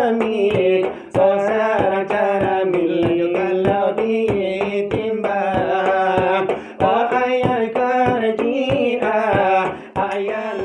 amit sosarang cara milih kalau ditimbang ayat kerjia ayat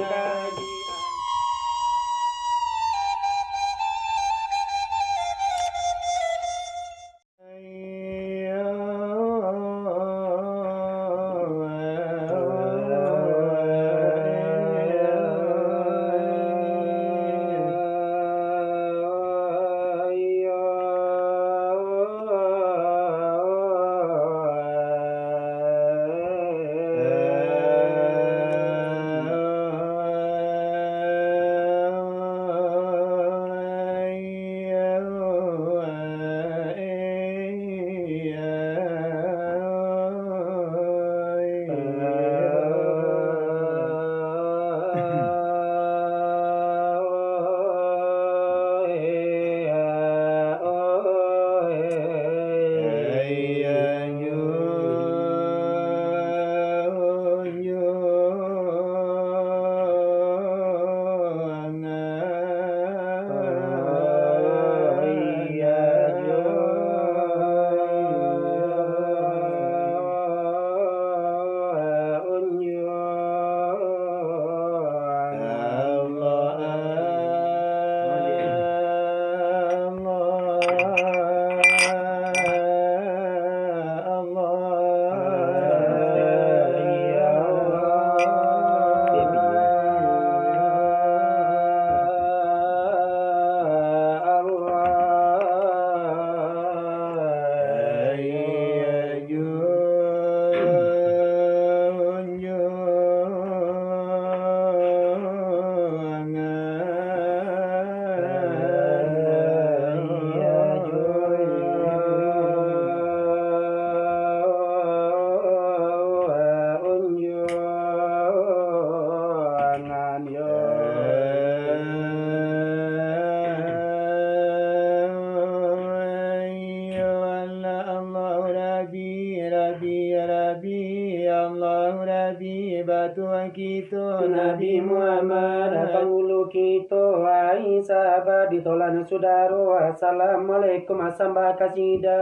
Nabi Muhammad pangulu kita ai sahabat ditolan sudaro assalamualaikum asamba kasida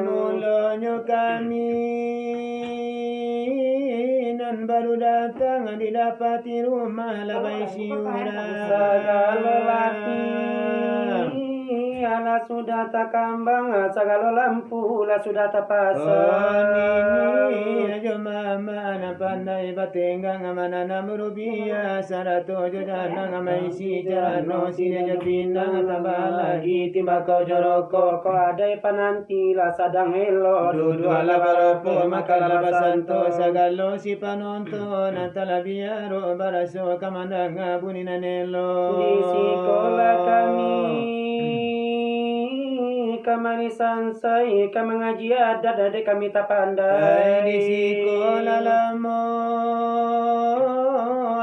mulanya kami nan baru datang didapati rumah labai siura segala lati ala sudah tak kambang segala lampu lah sudah tak pasang ini aja mama na pandai batenggang amana na merubia sarato jodana ngamaisi jarano sini aja bintang tambah lagi timba kau joroko kau adai pananti lah sadang elo dudu ala baropo makala basanto sagalo si panonton antala biaro baraso kamandanga bunina nelo di sekolah kami kamari sansai kamangaji adat ade kami tak pandai di sekolah lama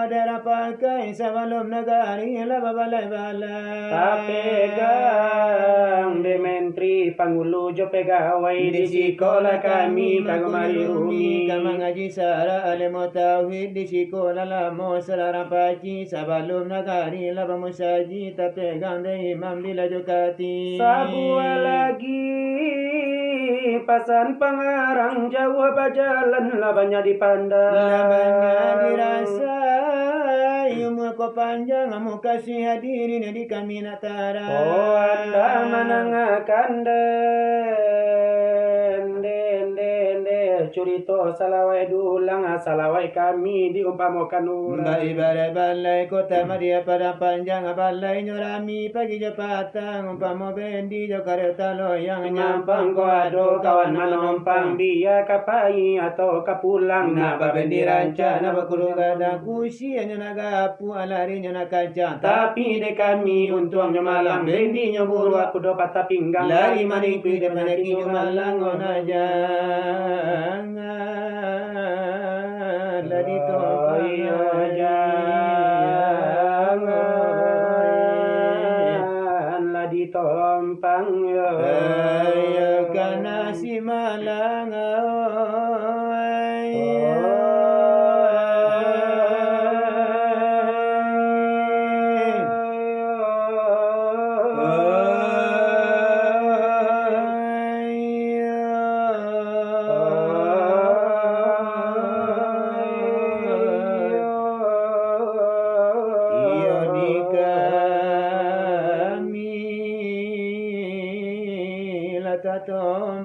ada pakai sebelum negari lah balai-balai pegang de menteri pangulu jo pegawai di sekolah kami kagumari umi kamangaji sara alemo tauhid di sekolah lama selarang paci sebelum negari lah bamusaji tak pegang de imam bila jokati sabuala lagi pasan pengarang jauh bajalan labanya dipandang labanya dirasa ilmu kau panjang kamu kasih hadirin di kami natara oh anda menangakan curito salawai dulang salawai kami diumpamakan ulang Mbak ibarat balai kota Madia pada panjang balai nyorami pagi jepatang umpama bendi Jakarta loyang nyampang ko ado kawan manompang dia kapai atau kapulang napa bendi ranca napa kudu gada kusi hanya nagapu alarinya nakaca tapi de kami untuangnya malang bendi nyoburu aku do patah pinggang lari maning pi de panaki malang onaja lari to jangan ladi tompang yo kana si malang Tatom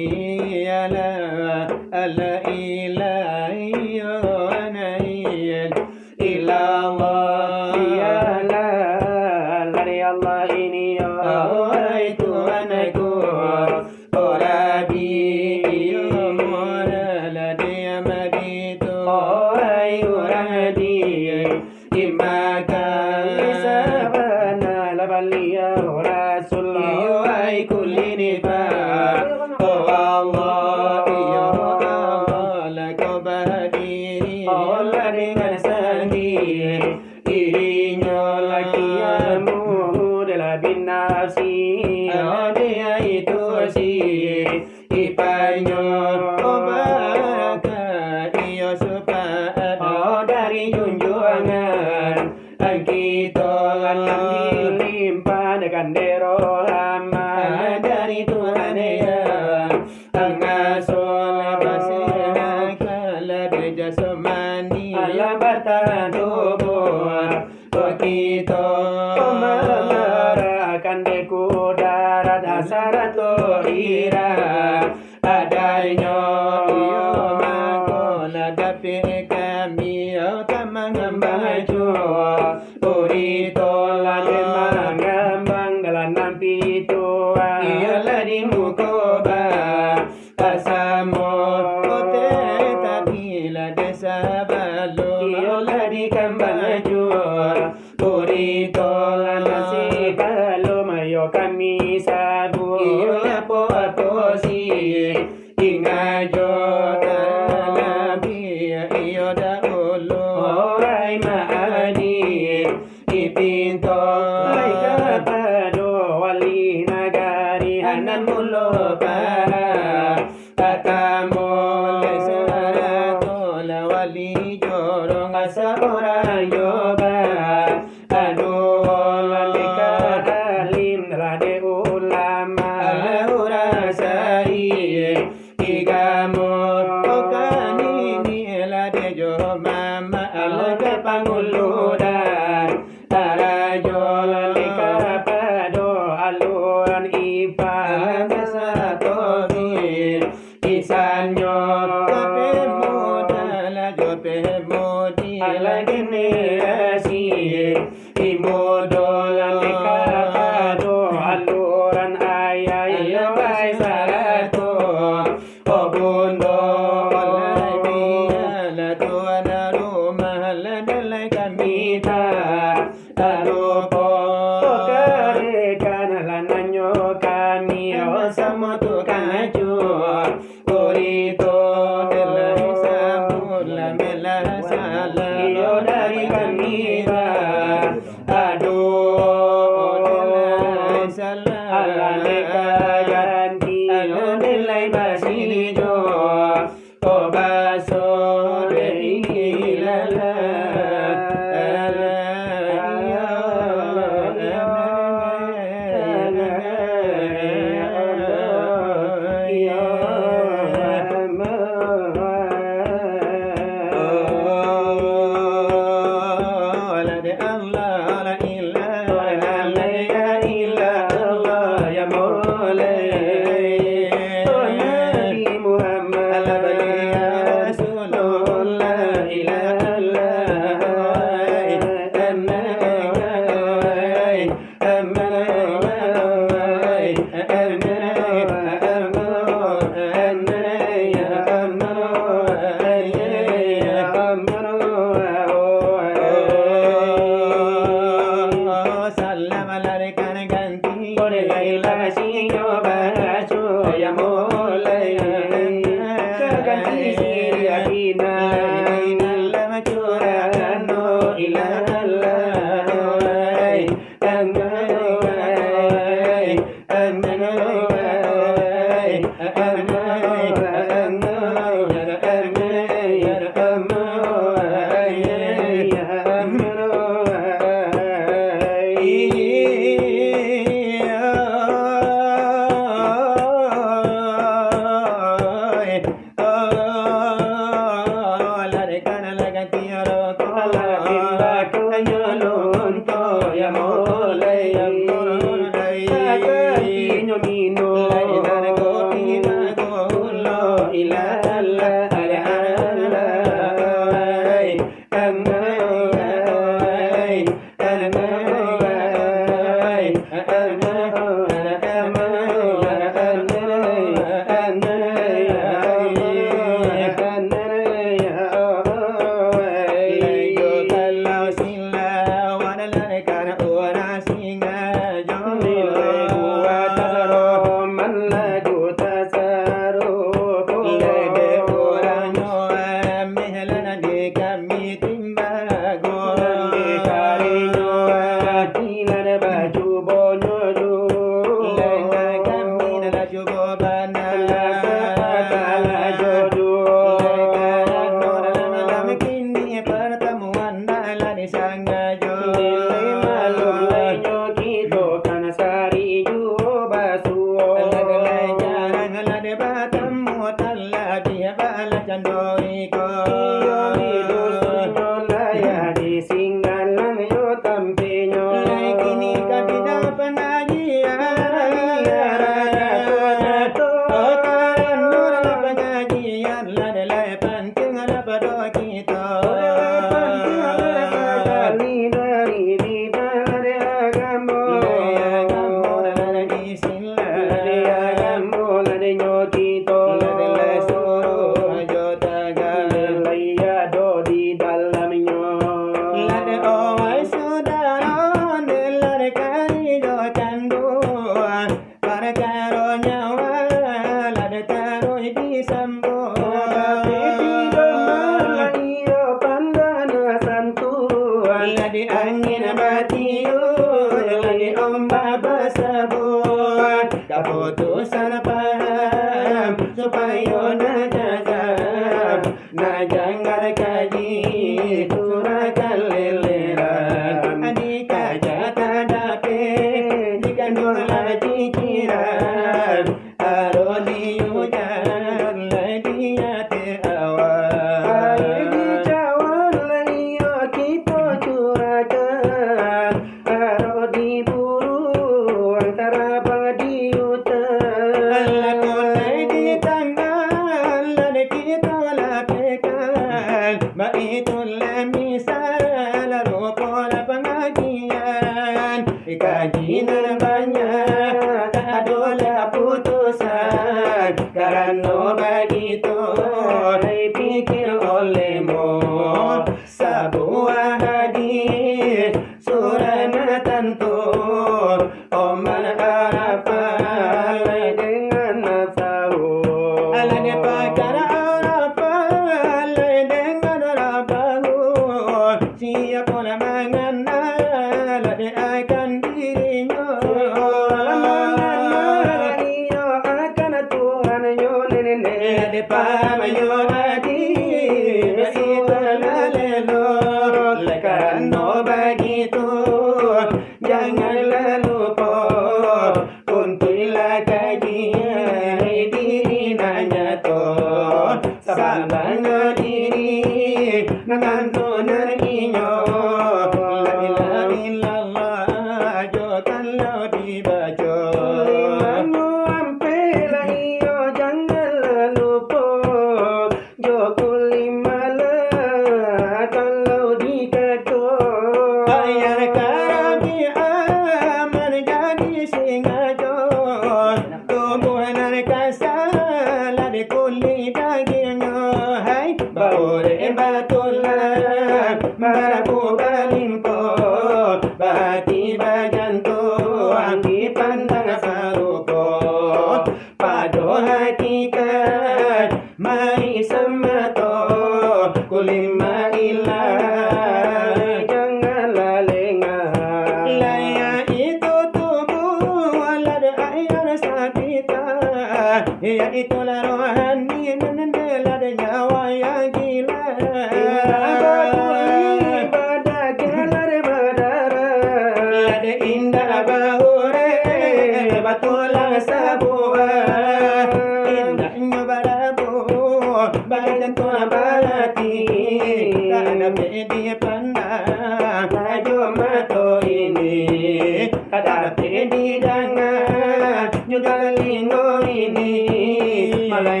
Malay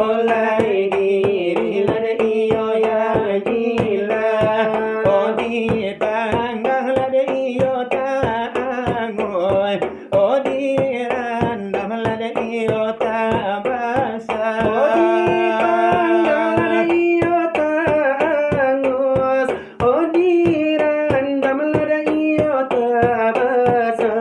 olai diri la de iyo ya jila odi pangang la de iyo tangoy odi randam la de iyo tabasa odi pangang la de iyo tangos odi randam la de iyo tabasa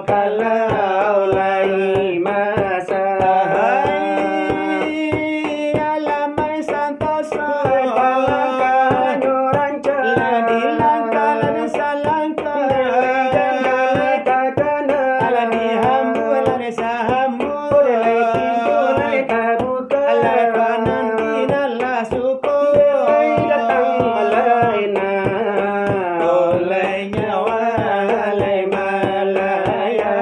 kalau lai sahamu Lay pintu lay kabuka Lay panantina la suko Lay datang malay na Lay nyawa lay malaya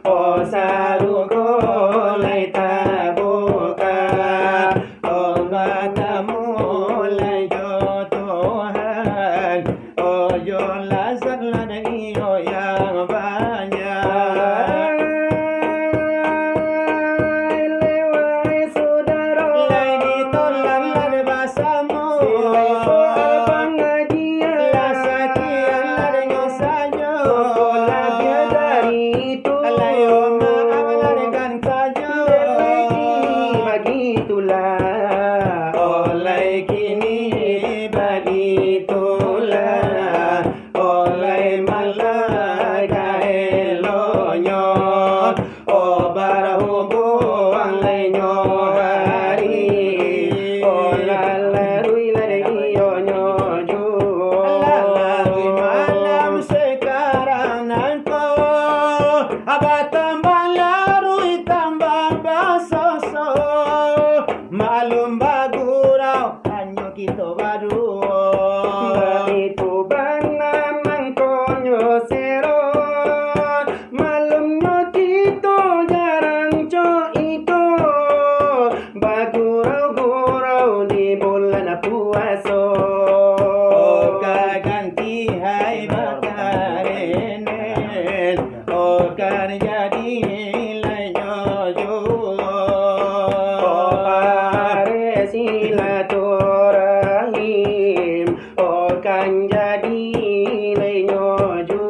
O saruko lay tabuka O matamu lay jodohan O yola zakla iyo yang banyak Lewai saudara Lay ditolak lad basamu Lay soal pengajian La sakian lad nyosanyo Labnya dari itu Lay maaf lad kan sajo Begitulah Oleh kini begitulah Oleh malah elonyo O barahubung lenyo hari O lalarui ladai onyo Lalari malam sekarang nanto Abah tambah larui tambah basoso Malum bagurau hanya kita baru Itu bana mangkonyo serot Malamnya kita jarang co itu Bagurau-gurau di bulan puasa Oka ganti hai bakarenen Oka jadi layo jo Pare silaturahim Okan jadi lenyoju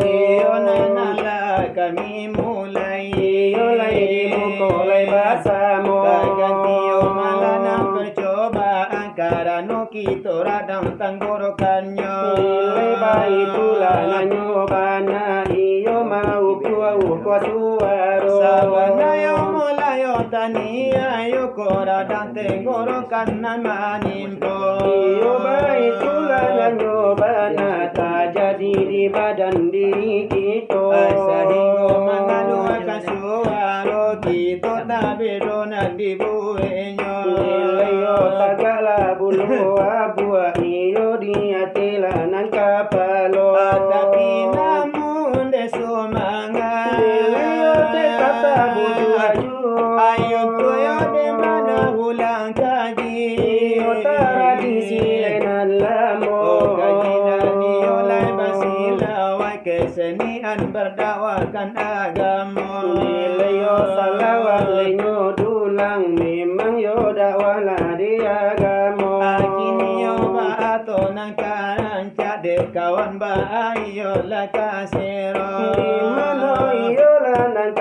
Iyo nanala kami mulai Iyo lay mukolay basamu Kaganti o malanang percobaan Karena kita radang tenggorokannya Nilai baitulah nanyobana Iyo mau kuwa suaro Sabana yo mulayo tania yo koradang tenggorokan namanimpo Iyo baitulah nanyobana Tak jadi di badan diri kita Sehingga mengadu akan suaro Kita tak bedona di buenyo Iyo tagala bulu abua Iyo diatilah nan kapalo Tapi namun desumangan Iyo te kata buju aju Ayo koyo de mana ulang kaji Iyo tradisi lenan lamo Kajian iyo lai basila Wai kesenian berdawakan agama Iyo salawat lenyo dulang Memang yo dakwala di agamo Kini yo baato ng karanca De kawan ba ayo la kasero Di mano iyo lanang